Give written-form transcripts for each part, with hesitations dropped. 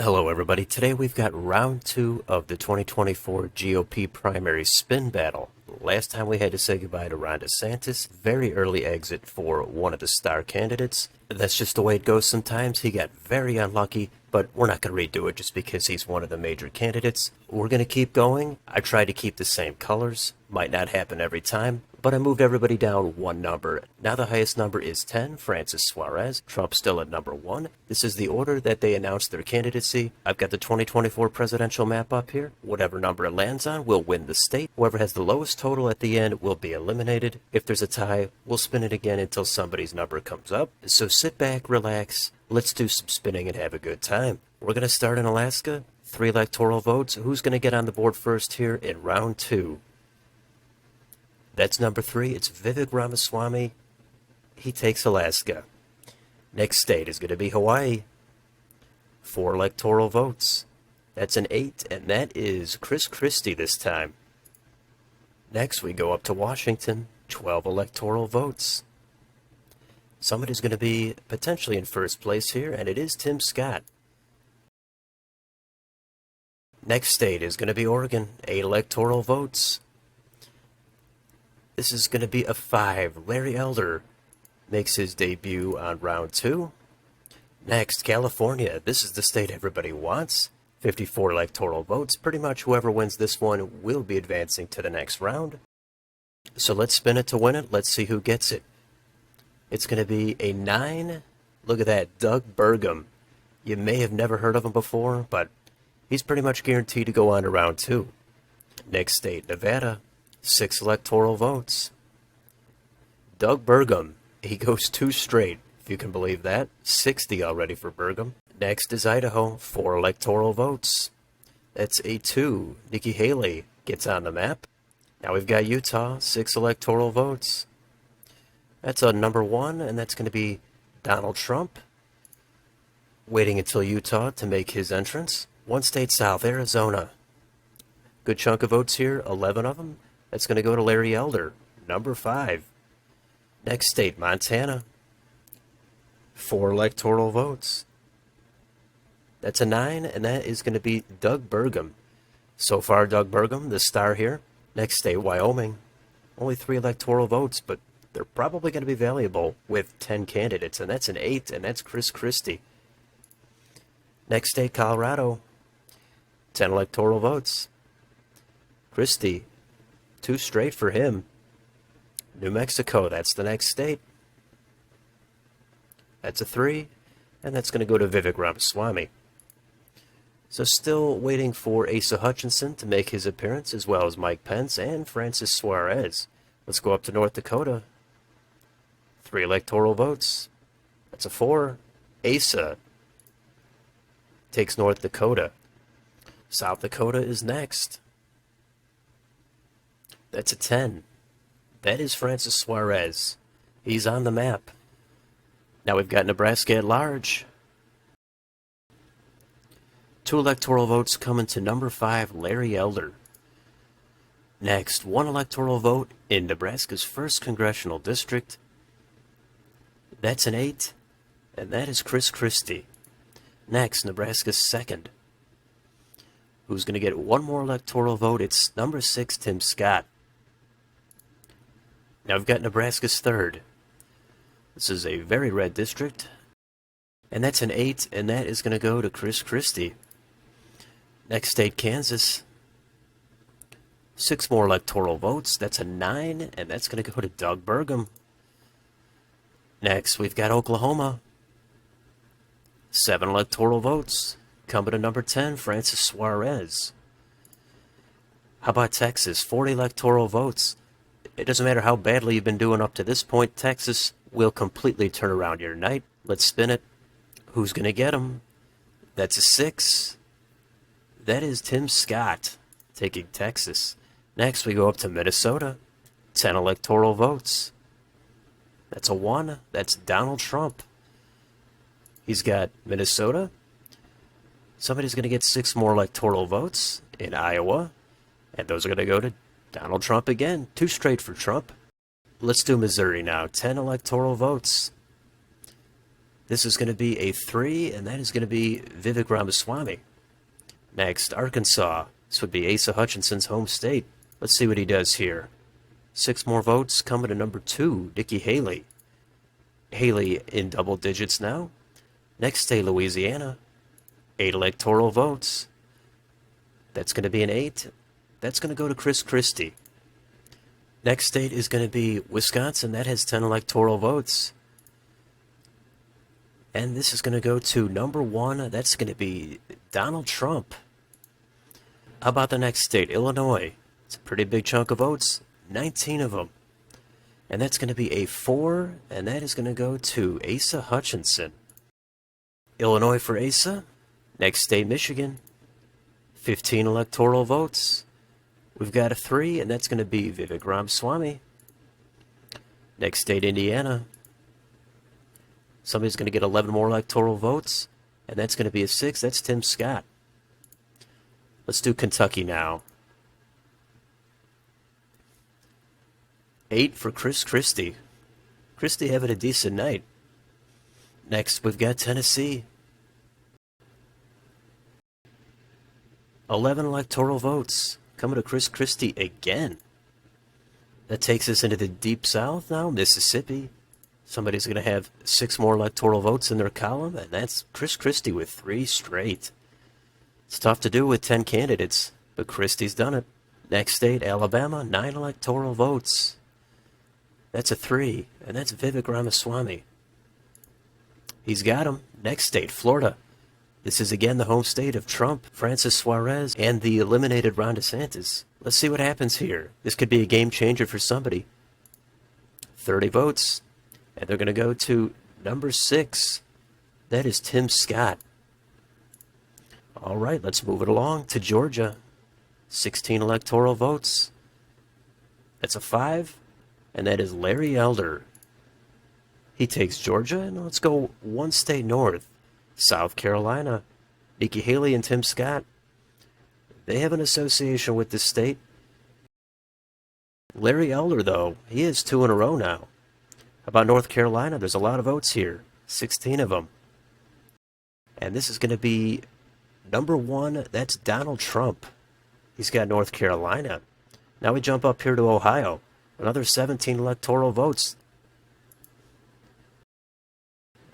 Hello, everybody. Today we've got round 2 of the 2024 GOP primary spin battle. Last time we had to say goodbye to Ron DeSantis. Very early exit for one of the star candidates. That's just the way it goes sometimes. He got very unlucky, but we're not going to redo it just because he's one of the major candidates. We're going to keep going. I tried to keep the same colors. Might not happen every time, but I moved everybody down one number. Now the highest number is 10, Francis Suarez. Trump's still at number 1. This is the order that they announced their candidacy. I've got the 2024 presidential map up here. Whatever number it lands on will win the state. Whoever has the lowest total at the end will be eliminated. If there's a tie, we'll spin it again until somebody's number comes up. So sit back, relax, let's do some spinning and have a good time. We're going to start in Alaska. 3 electoral votes. Who's going to get on the board first here in round 2? That's number 3. It's Vivek Ramaswamy. He takes Alaska. Next state is going to be Hawaii. 4 electoral votes. That's an 8, and that is Chris Christie this time. Next, we go up to Washington. 12 electoral votes. Somebody's going to be potentially in first place here, and it is Tim Scott. Next state is going to be Oregon. 8 electoral votes. This is going to be a 5. Larry Elder makes his debut on round 2. Next, California. This is the state everybody wants. 54 electoral votes. Pretty much whoever wins this one will be advancing to the next round. So let's spin it to win it. Let's see who gets it. It's going to be a 9. Look at that, Doug Burgum. You may have never heard of him before, but he's pretty much guaranteed to go on to round 2. Next state, Nevada. 6 electoral votes. Doug Burgum, he goes 2 straight, if you can believe that. 60 already for Burgum. Next is Idaho, 4 electoral votes. That's a 2. Nikki Haley gets on the map. Now we've got Utah, 6 electoral votes. That's a number 1, and that's going to be Donald Trump. Waiting until Utah to make his entrance. 1 state south, Arizona. Good chunk of votes here, 11 of them. That's going to go to Larry Elder, number 5. Next state, Montana. 4 electoral votes. That's a 9, and that is going to be Doug Burgum. So far, Doug Burgum, the star here. Next state, Wyoming. Only 3 electoral votes, but they're probably going to be valuable with 10 candidates, and that's an 8, and that's Chris Christie. Next state, Colorado. 10 electoral votes. Christie. 2 straight for him. New Mexico, that's the next state. That's a 3, and that's going to go to Vivek Ramaswamy. So still waiting for Asa Hutchinson to make his appearance, as well as Mike Pence and Francis Suarez. Let's go up to North Dakota. 3 electoral votes. That's a 4. Asa takes North Dakota. South Dakota is next. That's a 10. That is Francis Suarez. He's on the map. Now we've got Nebraska at large. 2 electoral votes coming to number 5, Larry Elder. Next, 1 electoral vote in Nebraska's 1st congressional district. That's an 8, and that is Chris Christie. Next, Nebraska's 2nd. Who's going to get 1 more electoral vote? It's number 6, Tim Scott. Now we've got Nebraska's 3rd. This is a very red district. And that's an 8, and that is going to go to Chris Christie. Next state, Kansas. 6 more electoral votes. That's a 9, and that's going to go to Doug Burgum. Next, we've got Oklahoma. 7 electoral votes. Coming to number 10, Francis Suarez. How about Texas? 40 electoral votes. It doesn't matter how badly you've been doing up to this point, Texas will completely turn around your night. Let's spin it. Who's going to get him? That's a 6. That is Tim Scott taking Texas. Next, we go up to Minnesota. 10 electoral votes. That's a 1. That's Donald Trump. He's got Minnesota. Somebody's going to get 6 more electoral votes in Iowa. And those are going to go to Donald Trump again. 2 straight for Trump. Let's do Missouri now. 10 electoral votes. This is going to be a 3, and that is going to be Vivek Ramaswamy. Next, Arkansas. This would be Asa Hutchinson's home state. Let's see what he does here. 6 more votes coming to number 2, Nikki Haley. Haley in double digits now. Next state, Louisiana. 8 electoral votes. That's going to be an 8. That's going to go to Chris Christie. Next state is going to be Wisconsin. That has 10 electoral votes. And this is going to go to number 1. That's going to be Donald Trump. How about the next state, Illinois? It's a pretty big chunk of votes, 19 of them. And that's going to be a 4, and that is going to go to Asa Hutchinson. Illinois for Asa. Next state, Michigan. 15 electoral votes. We've got a 3, and that's going to be Vivek Ramaswamy. Next state, Indiana. Somebody's going to get 11 more electoral votes, and that's going to be a 6. That's Tim Scott. Let's do Kentucky now. 8 for Chris Christie. Christie having a decent night. Next, we've got Tennessee. 11 electoral votes. Coming to Chris Christie again. That takes us into the Deep South now, Mississippi. Somebody's going to have 6 more electoral votes in their column, and that's Chris Christie with 3 straight. It's tough to do with 10 candidates, but Christie's done it. Next state, Alabama, 9 electoral votes. That's a 3, and that's Vivek Ramaswamy. He's got him. Next state, Florida. This is again the home state of Trump, Francis Suarez, and the eliminated Ron DeSantis. Let's see what happens here. This could be a game changer for somebody. 30 votes, and they're going to go to number 6. That is Tim Scott. All right, let's move it along to Georgia. 16 electoral votes. That's a 5, and that is Larry Elder. He takes Georgia, and let's go one state north. South Carolina. Nikki Haley and Tim Scott. They have an association with this state. Larry Elder, though, he is 2 in a row now. How about North Carolina? There's a lot of votes here. 16 of them. And this is going to be number 1. That's Donald Trump. He's got North Carolina. Now we jump up here to Ohio. Another 17 electoral votes.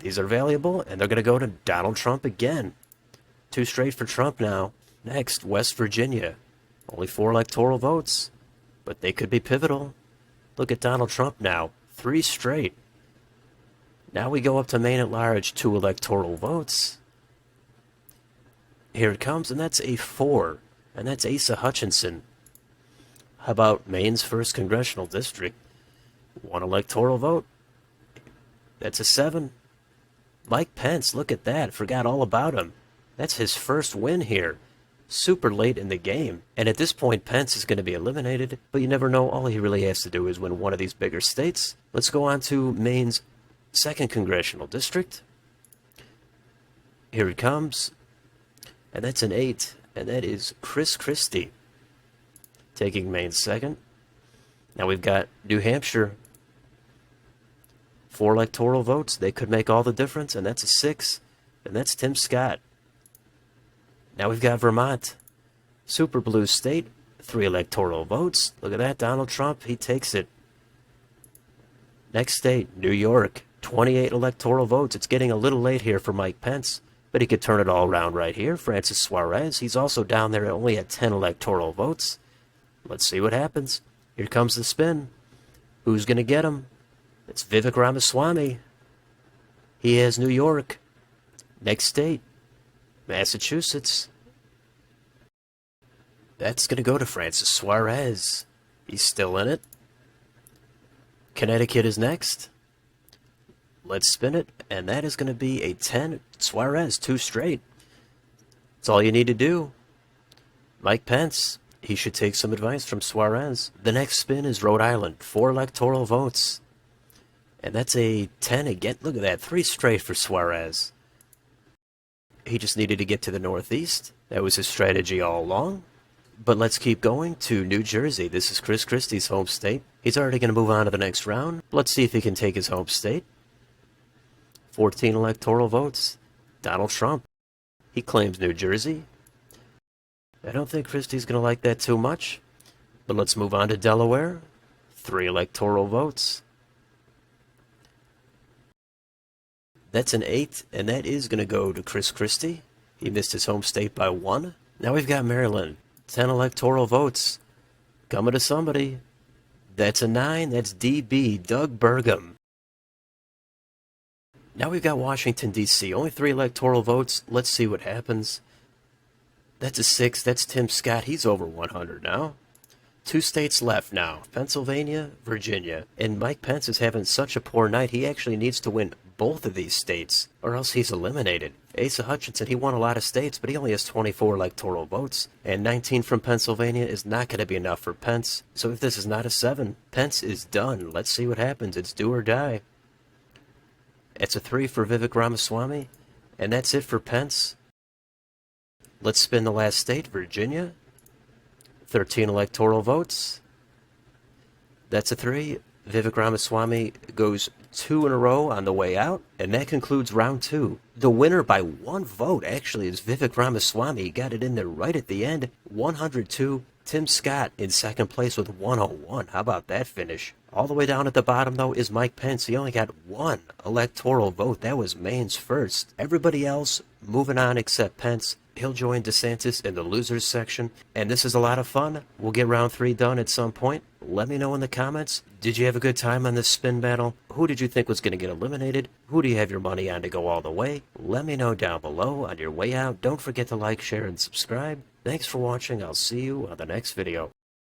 These are valuable, and they're going to go to Donald Trump again. 2 straight for Trump now. Next, West Virginia. Only 4 electoral votes, but they could be pivotal. Look at Donald Trump now. 3 straight. Now we go up to Maine at large. 2 electoral votes. Here it comes, and that's a 4. And that's Asa Hutchinson. How about Maine's 1st congressional district? 1 electoral vote. That's a 7. Mike Pence, look at that. Forgot all about him. That's his first win here. Super late in the game. And at this point, Pence is going to be eliminated. But you never know. All he really has to do is win one of these bigger states. Let's go on to Maine's 2nd congressional district. Here it comes. And that's an 8. And that is Chris Christie taking Maine's 2nd. Now we've got New Hampshire. 4 electoral votes. They could make all the difference, and that's a 6. And that's Tim Scott. Now we've got Vermont. Super blue state. 3 electoral votes. Look at that. Donald Trump, he takes it. Next state, New York. 28 electoral votes. It's getting a little late here for Mike Pence, but he could turn it all around right here. Francis Suarez, he's also down there only at 10 electoral votes. Let's see what happens. Here comes the spin. Who's going to get him? It's Vivek Ramaswamy. He has New York. Next state, Massachusetts. That's going to go to Francis Suarez. He's still in it. Connecticut is next. Let's spin it, and that is going to be a 10. Suarez, 2 straight. That's all you need to do. Mike Pence, he should take some advice from Suarez. The next spin is Rhode Island. 4 electoral votes. And that's a 10 again. Look at that. 3 straight for Suarez. He just needed to get to the Northeast. That was his strategy all along. But let's keep going to New Jersey. This is Chris Christie's home state. He's already going to move on to the next round. Let's see if he can take his home state. 14 electoral votes. Donald Trump. He claims New Jersey. I don't think Christie's going to like that too much. But let's move on to Delaware. 3 electoral votes. That's an 8, and that is going to go to Chris Christie. He missed his home state by 1. Now we've got Maryland. 10 electoral votes. Coming to somebody. That's a 9. That's DB, Doug Burgum. Now we've got Washington, D.C. Only 3 electoral votes. Let's see what happens. That's a 6. That's Tim Scott. He's over 100 now. 2 states left now. Pennsylvania, Virginia. And Mike Pence is having such a poor night, he actually needs to win both of these states, or else he's eliminated. Asa Hutchinson, he won a lot of states, but he only has 24 electoral votes. And 19 from Pennsylvania is not going to be enough for Pence. So if this is not a 7, Pence is done. Let's see what happens. It's do or die. It's a 3 for Vivek Ramaswamy. And that's it for Pence. Let's spin the last state, Virginia. 13 electoral votes. That's a 3. Vivek Ramaswamy goes 2 in a row on the way out, and that concludes round 2. The winner by 1 vote actually is Vivek Ramaswamy. He got it in there right at the end. 102. Tim Scott in second place with 101. How about that finish? All the way down at the bottom, though, is Mike Pence. He only got 1 electoral vote. That was Maine's first. Everybody else moving on except Pence. He'll join DeSantis in the losers section. And this is a lot of fun. We'll get round 3 done at some point. Let me know in the comments. Did you have a good time on this spin battle? Who did you think was going to get eliminated? Who do you have your money on to go all the way? Let me know down below on your way out. Don't forget to like, share, and subscribe. Thanks for watching. I'll see you on the next video.